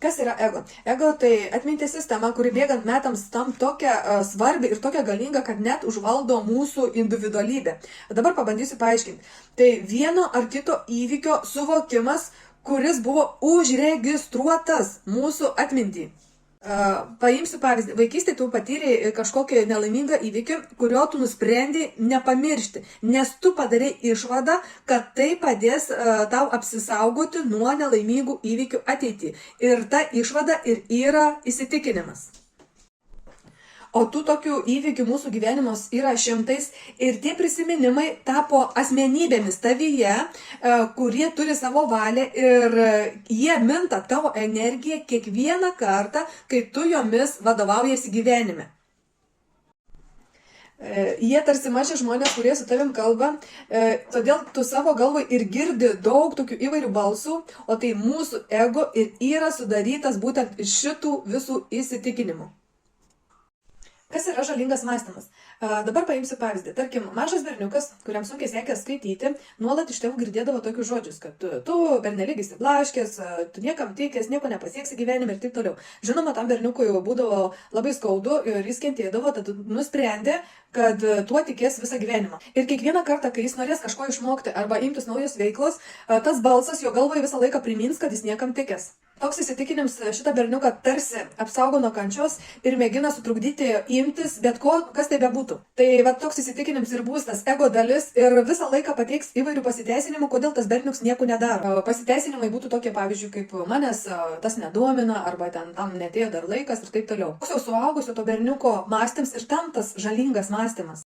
Kas yra ego? Ego tai atminties sistema, kuri bėgant metams tam tokia svarbi ir tokia galinga, kad net užvaldo mūsų individualybę. Dabar pabandysiu paaiškinti. Tai vieno ar kito įvykio suvokimas, kuris buvo užregistruotas mūsų atmintį. Paimsiu pavyzdį. Vaikystėje tu patyrei kažkokį nelaimingą įvykį, kurio tu nusprendei nepamiršti, nes tu padarei išvadą, kad tai padės tau apsisaugoti nuo nelaimingų įvykių ateityje. Ir ta išvada ir yra įsitikinimas. O tų tokių įvykių mūsų gyvenimus yra šimtais ir tie prisiminimai tapo asmenybėmis tavyje, kurie turi savo valią ir jie minta tavo energiją kiekvieną kartą, kai tu jomis vadovaujasi gyvenime. Jie tarsi maži žmonės, kurie su tavim kalba, todėl tu savo galvai ir girdi daug tokių įvairių balsų, o tai mūsų ego ir yra sudarytas būtent iš šitų visų įsitikinimų. Kas yra žalingas mąstymas? Dabar paimsiu pavyzdį. Tarkim, mažas berniukas, kuriam sunkiai sekės skaityti, nuolat iš tėvų girdėdavo tokius žodžius, kad tu pernelyg išsiblaškęs, tu niekam tikęs, nieko nepasieksi gyvenime ir taip toliau. Žinoma, tam berniukui būdavo labai skaudu ir jis kentėdavo, tad nusprendė, kad tuo tikės visą gyvenimą. Ir kiekvieną kartą, kai jis norės kažko išmokti arba imtis naujos veiklos, tas balsas jo galvoje visą laiką primins, kad jis niekam tikęs. Toks įsitikinims šitą berniuką tarsi apsaugo nuo kančios ir mėgina sutrukdyti imtis bet ko, kas tai bebūtų. Tai va toks įsitikinims ir bus tas ego dalis ir visą laiką pateiks įvairių pasiteisinimų, kodėl tas berniuks nieko nedaro. Pasiteisinimai būtų tokie, pavyzdžiui, kaip manęs tas nedomina arba ten tam netėjo dar laikas ir taip toliau. Koks jau suaugusio to berniuko mąstymas ir tam tas žalingas mąstymas.